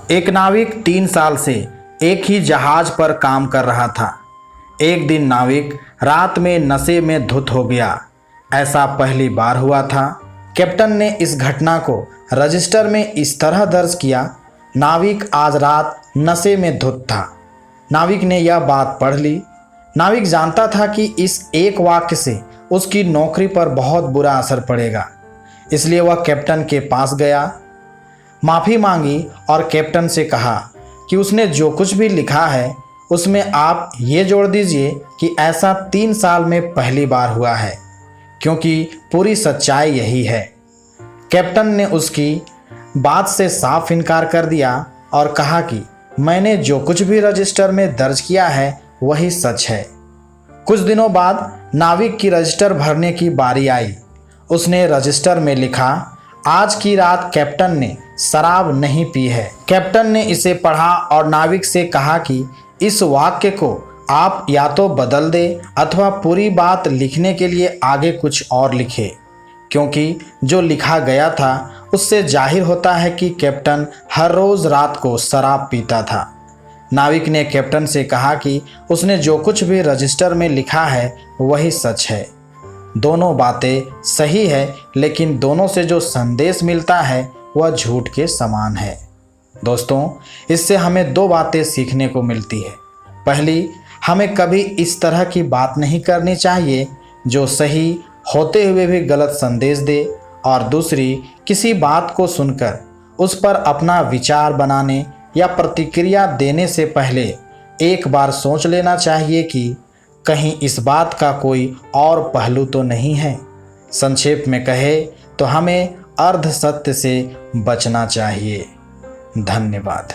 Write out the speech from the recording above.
एक नाविक 3 साल से एक ही जहाज पर काम कर रहा था। एक दिन नाविक रात में नशे में धुत हो गया। ऐसा पहली बार हुआ था। कैप्टन ने इस घटना को रजिस्टर में इस तरह दर्ज किया, नाविक आज रात नशे में धुत था। नाविक ने यह बात पढ़ ली। नाविक जानता था कि इस एक वाक्य से उसकी नौकरी पर बहुत बुरा असर पड़ेगा, इसलिए वह कैप्टन के पास गया, माफ़ी मांगी और कैप्टन से कहा कि उसने जो कुछ भी लिखा है उसमें आप ये जोड़ दीजिए कि ऐसा 3 साल में पहली बार हुआ है, क्योंकि पूरी सच्चाई यही है। कैप्टन ने उसकी बात से साफ इनकार कर दिया और कहा कि मैंने जो कुछ भी रजिस्टर में दर्ज किया है वही सच है। कुछ दिनों बाद नाविक की रजिस्टर भरने की बारी आई। उसने रजिस्टर में लिखा, आज की रात कैप्टन ने शराब नहीं पी है। कैप्टन ने इसे पढ़ा और नाविक से कहा कि इस वाक्य को आप या तो बदल दे अथवा पूरी बात लिखने के लिए आगे कुछ और लिखे, क्योंकि जो लिखा गया था उससे जाहिर होता है कि कैप्टन हर रोज़ रात को शराब पीता था। नाविक ने कैप्टन से कहा कि उसने जो कुछ भी रजिस्टर में लिखा है वही सच है। दोनों बातें सही है, लेकिन दोनों से जो संदेश मिलता है वह झूठ के समान है। दोस्तों, इससे हमें 2 बातें सीखने को मिलती है। पहली, हमें कभी इस तरह की बात नहीं करनी चाहिए जो सही होते हुए भी गलत संदेश दे, और दूसरी, किसी बात को सुनकर उस पर अपना विचार बनाने या प्रतिक्रिया देने से पहले एक बार सोच लेना चाहिए कि कहीं इस बात का कोई और पहलू तो नहीं है। संक्षेप में कहे तो हमें अर्ध सत्य से बचना चाहिए। धन्यवाद।